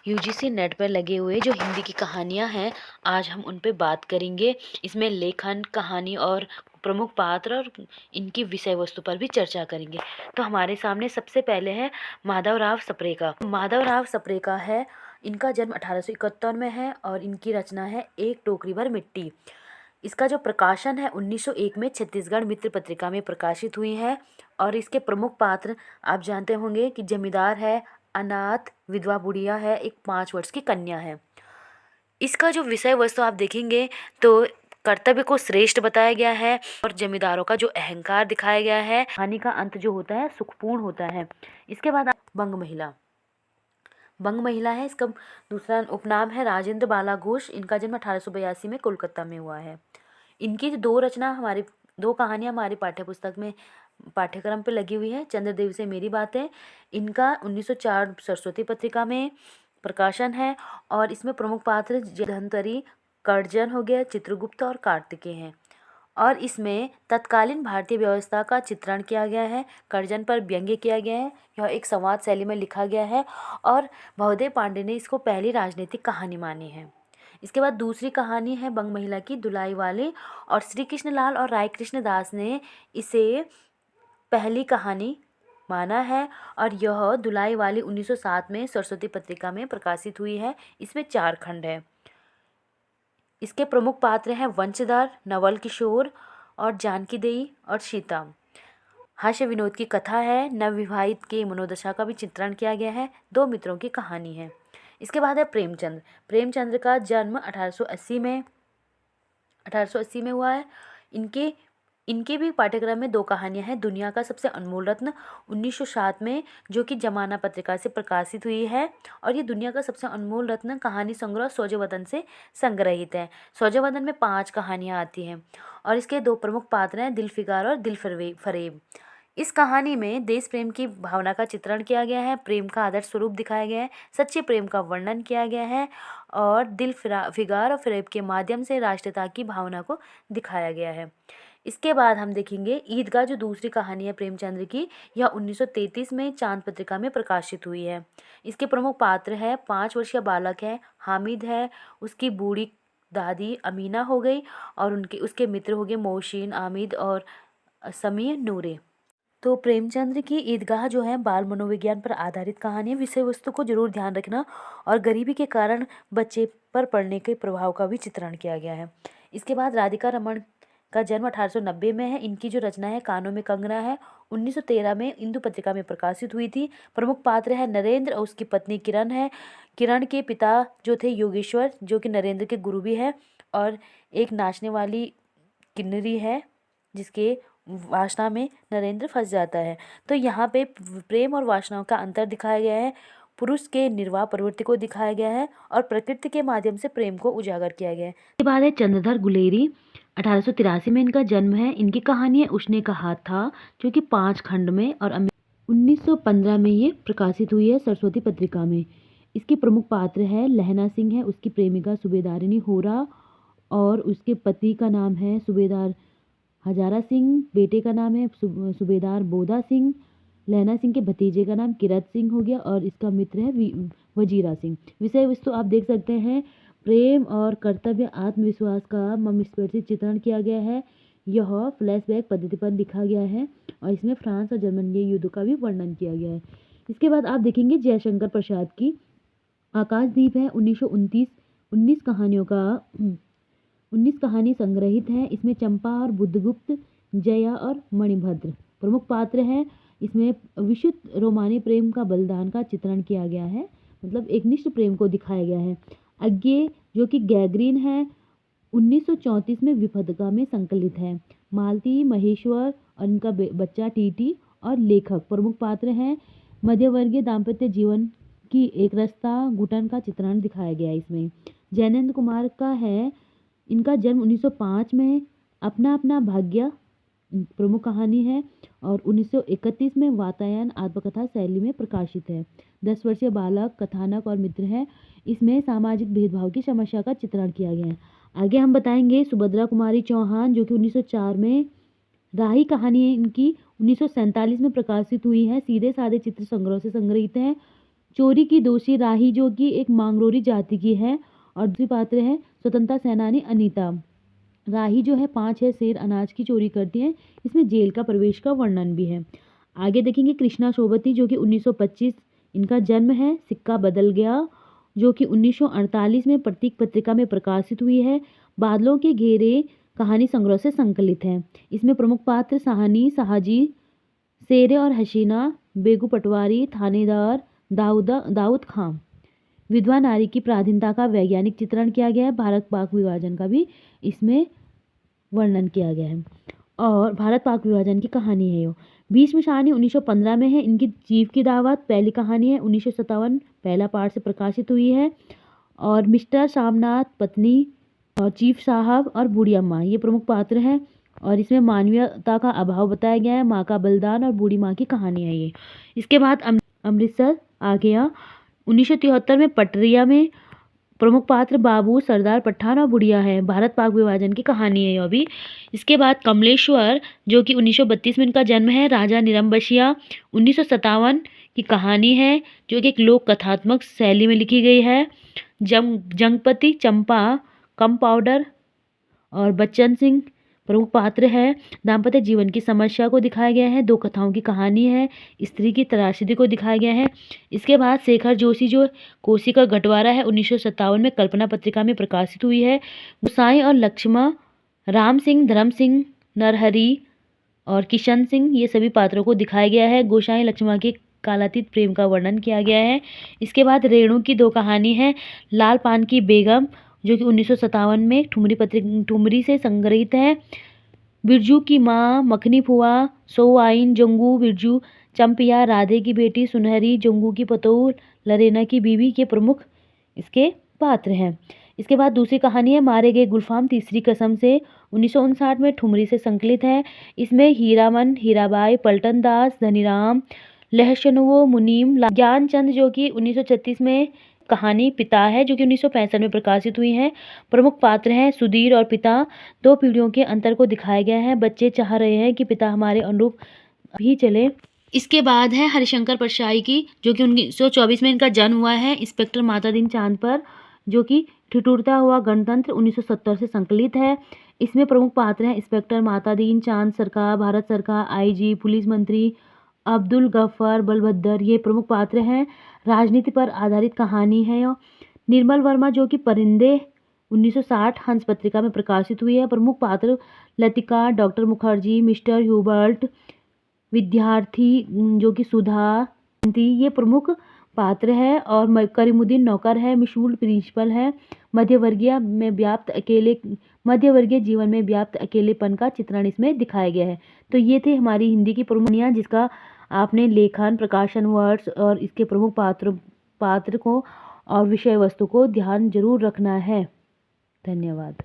UGC net पर लगे हुए जो हिंदी की कहानियाँ हैं, आज हम उन पे बात करेंगे। इसमें लेखन, कहानी और प्रमुख पात्र और इनकी विषय वस्तु पर भी चर्चा करेंगे। तो हमारे सामने सबसे पहले है माधवराव सप्रेका। माधवराव सप्रेका है, इनका जन्म 1871 में है और इनकी रचना है एक टोकरी भर मिट्टी। इसका जो प्रकाशन है 1901 में छत्तीसगढ़ मित्र पत्रिका में प्रकाशित हुई है। और इसके प्रमुख पात्र आप जानते होंगे कि जमींदार है, अनाथ विधवा बुढ़िया है, एक 5 वर्ष की कन्या है। इसका जो विषय वस्तु आप देखेंगे तो कर्तव्य को श्रेष्ठ बताया गया है और जमींदारों का जो अहंकार दिखाया गया है। कहानी का अंत जो होता है सुखपूर्ण होता है। इसके बाद बंग महिला। बंग महिला है, इसका दूसरा उपनाम है राजेंद्र बाला घोष। इनका जन्म 1882 में कोलकाता में हुआ है। इनकी दो कहानियाँ हमारी पाठ्यपुस्तक में पाठ्यक्रम पे लगी हुई है। चंद्रदेव से मेरी बातें, इनका 1904 सरस्वती पत्रिका में प्रकाशन है और इसमें प्रमुख पात्र धनवंतरी, कर्जन हो गया, चित्रगुप्त और कार्तिकेय हैं। और इसमें तत्कालीन भारतीय व्यवस्था का चित्रण किया गया है। कर्जन पर व्यंग्य किया गया है। यह एक संवाद शैली में लिखा गया है और बहुदेव पांडे ने इसको पहली राजनीतिक कहानी मानी है। इसके बाद दूसरी कहानी है बंग महिला की दुलाई वाली और श्री कृष्णलाल और राय कृष्ण दास ने इसे पहली कहानी माना है। और यह दुलाई वाली 1907 में सरस्वती पत्रिका में प्रकाशित हुई है। इसमें 4 खंड है। इसके प्रमुख पात्र हैं वंशधर, नवल किशोर और जानकी देई और सीता। हास्य विनोद की कथा है। नवविवाहित के मनोदशा का भी चित्रण किया गया है। 2 मित्रों की कहानी है। इसके बाद है प्रेमचंद। प्रेमचंद का जन्म 1880 में हुआ है। इनके भी पाठ्यक्रम में 2 कहानियां हैं। दुनिया का सबसे अनमोल रत्न 1907 में, जो कि जमाना पत्रिका से प्रकाशित हुई है। और ये दुनिया का सबसे अनमोल रत्न कहानी संग्रह स्वजवदन से संग्रहित है। स्वजवदन में 5 कहानियां आती हैं और इसके 2 प्रमुख पात्र हैं दिलफिकार और दिलफरेब। इस कहानी में देश प्रेम की भावना का चित्रण किया गया है, प्रेम का आदर्श स्वरूप दिखाया गया है, सच्चे प्रेम का वर्णन किया गया है और फिगार और फरेब के माध्यम से राष्ट्रीयता की भावना को दिखाया गया है। इसके बाद हम देखेंगे ईदगाह, जो दूसरी कहानी है प्रेमचंद्र की। यह 1933 में चांद पत्रिका में प्रकाशित हुई है। इसके प्रमुख पात्र है 5 वर्षीय बालक है, हामिद है, उसकी बूढ़ी दादी अमीना हो गई और उसके मित्र हो गए मोहसिन, आमिद और समीर नूरे। तो प्रेमचंद्र की ईदगाह जो है बाल मनोविज्ञान पर आधारित कहानी है। विषय वस्तु को जरूर ध्यान रखना। और गरीबी के कारण बच्चे पर पड़ने के प्रभाव का भी चित्रण किया गया है। इसके बाद राधिका रमन का जन्म 1890 में है। इनकी जो रचना है कानों में कंगना है, 1913 में इंदु पत्रिका में प्रकाशित हुई थी। प्रमुख पात्र है नरेंद्र और उसकी पत्नी किरण है। किरण के पिता जो थे योगेश्वर, जो कि नरेंद्र के गुरु भी है, और एक नाचने वाली किन्नरी है जिसके वासना में नरेंद्र फंस जाता है। तो यहाँ पे प्रेम और वासनाओं का अंतर दिखाया गया है, पुरुष के निर्वाह प्रवृत्ति को दिखाया गया है और प्रकृति के माध्यम से प्रेम को उजागर किया गया है। इसके बाद है चंद्रधर गुलेरी। 1883 में इनका जन्म है। इनकी कहानी है उसने का हाथ था, जो कि 5 खंड में और 1915 में ये प्रकाशित हुई है सरस्वती पत्रिका में। इसके प्रमुख पात्र है लहना सिंह है, उसकी प्रेमिका सूबेदारिनी होरा और उसके पति का नाम है सूबेदार हजारा सिंह, बेटे का नाम है सूबेदार बोदा सिंह, लहना सिंह के भतीजे का नाम किरत सिंह हो गया और इसका मित्र है वजीरा सिंह। विषय वस्तु आप देख सकते हैं, प्रेम और कर्तव्य आत्मविश्वास का मर्मस्पर्शी चित्रण किया गया है। यह फ्लैशबैक पद्धति पर लिखा गया है और इसमें फ्रांस और जर्मनी के युद्ध का भी वर्णन किया गया है। इसके बाद आप देखेंगे जयशंकर प्रसाद की आकाशदीप है। 19 कहानियों का 19 कहानी संग्रहित है। इसमें चंपा और बुद्धगुप्त, जया और मणिभद्र प्रमुख पात्र हैं। इसमें विशुद्ध रोमानी प्रेम का बलिदान का चित्रण किया गया है, मतलब एकनिष्ठ प्रेम को दिखाया गया है। अज्ञे जो कि गैग्रीन है, 1934 में विपदका में संकलित है। मालती, महेश्वर और इनका बच्चा टीटी और लेखक प्रमुख पात्र हैं। मध्यवर्गीय दाम्पत्य जीवन की एक रस्ता घुटन का चित्रण दिखाया गया है इसमें। जैनेन्द्र कुमार का है, इनका जन्म 1905 में। अपना अपना भाग्य प्रमुख कहानी है और 1931 में वातायन आत्मकथा शैली में प्रकाशित है। 10 वर्षीय बालक कथानक और मित्र है। इसमें सामाजिक भेदभाव की समस्या का चित्रण किया गया है। आगे हम बताएंगे सुभद्रा कुमारी चौहान, जो कि 1904 में। राही कहानी इनकी 1947 में प्रकाशित हुई है। सीधे साधे चित्र संग्रह से संग्रहित है। चोरी की दोषी राही जो कि एक मांगरोली जाति की है। और दूसरी पात्र है स्वतंत्रता सेनानी अनीता। राही जो है 5-6 सेर अनाज की चोरी करती हैं। इसमें जेल का प्रवेश का वर्णन भी है। आगे देखेंगे कृष्णा सोबती जो कि 1925 इनका जन्म है। सिक्का बदल गया जो कि 1948 में प्रतीक पत्रिका में प्रकाशित हुई है। बादलों के घेरे कहानी संग्रह से संकलित है। इसमें प्रमुख पात्र साहनी, साहजी, शेरे और हसीना, बेगू पटवारी, थानेदार, दाऊद खां। विधवा नारी की पराधीनता का वैज्ञानिक चित्रण किया गया है। भारत पाक विभाजन का भी इसमें वर्णन किया गया है। और भारत पाक विभाजन की कहानी है। भीष्म शाहनी 1915 में है। इनकी जीव की दावत पहली कहानी है। 1957 पहला पार्ट से प्रकाशित हुई है। और मिस्टर शामनाथ, पत्नी और चीफ साहब और बूढ़ी अम्मा ये प्रमुख पात्र हैं। और इसमें मानवीयता का अभाव बताया गया है। माँ का बलिदान और बूढ़ी माँ की कहानी है ये। इसके बाद अमृतसर आ गया। 1973 में पटरिया में प्रमुख पात्र बाबू, सरदार पठान और बुढ़िया है। भारत पाक विभाजन की कहानी है ये भी। इसके बाद कमलेश्वर जो कि 1932 में इनका जन्म है। राजा निरंबशिया 1957 की कहानी है जो कि एक लोक कथात्मक शैली में लिखी गई है। जंगपति, चंपा, कंपाउंडर और बच्चन सिंह प्रमुख पात्र है। दाम्पत्य जीवन की समस्या को दिखाया गया है। 2 कथाओं की कहानी है। स्त्री की त्रासदी को दिखाया गया है। इसके बाद शेखर जोशी जो कोसी का गठवारा है 1957 में कल्पना पत्रिका में प्रकाशित हुई है। गुसाई और लक्ष्मण, राम सिंह, धर्म सिंह, नरहरि और किशन सिंह ये सभी पात्रों को दिखाया गया है। गोसाई लक्ष्मण के कालातीत प्रेम का वर्णन किया गया है। इसके बाद रेणु की 2 कहानी है। लाल पान की बेगम जो कि 1957 में ठुमरी से संग्रहित है। बिरजू की माँ, मखनी फुआ, सोआइन, जोंगू, बिरजू, चंपिया, राधे की बेटी, सुनहरी, जोंगू की पतोह, लरेना की बीवी के प्रमुख इसके पात्र हैं। इसके बाद दूसरी कहानी है मारे गए गुलफाम तीसरी कसम से 1959 में ठुमरी से संकलित है। इसमें हीरामन, हीराबाई, पलटन दास, धनीराम, लहशनुओ, मुनीम, ज्ञानचंद जो कि 1936 में कहानी पिता है जो कि 1965 में प्रकाशित हुई है। प्रमुख पात्र हैं सुधीर और पिता। 2 पीढ़ियों के अंतर को दिखाया गया है। बच्चे चाह रहे हैं कि पिता हमारे अनुरूप भी चले। इसके बाद है हरिशंकर परसाई की जो कि 1924 में इनका जन्म हुआ है। इंस्पेक्टर मातादीन चांद पर जो कि ठिठुरता हुआ गणतंत्र 1970 से संकलित है। इसमें प्रमुख पात्र हैं इंस्पेक्टर मातादीन चांद सरकार, भारत सरकार, आईजी, पुलिस मंत्री अब्दुल गफ्फार, बलभद्र ये प्रमुख पात्र हैं। राजनीति पर आधारित कहानी है। निर्मल वर्मा जो कि परिंदे 1960 हंस पत्रिका में प्रकाशित हुई है। प्रमुख पात्र Latika, doctor Mukherjee, mister Hubert, विद्यार्थी जो कि सुधा ये प्रमुख पात्र है। और करीमुद्दीन नौकर है। मिशूल प्रिंसिपल है। मध्यवर्गीय जीवन में व्याप्त अकेलेपन का चित्रण इसमें दिखाया गया है। तो ये थे हमारी हिंदी की प्रमुख कहानियाँ जिसका आपने लेखन, प्रकाशन, वर्ड्स और इसके प्रमुख पात्र को और विषय वस्तु को ध्यान जरूर रखना है। धन्यवाद।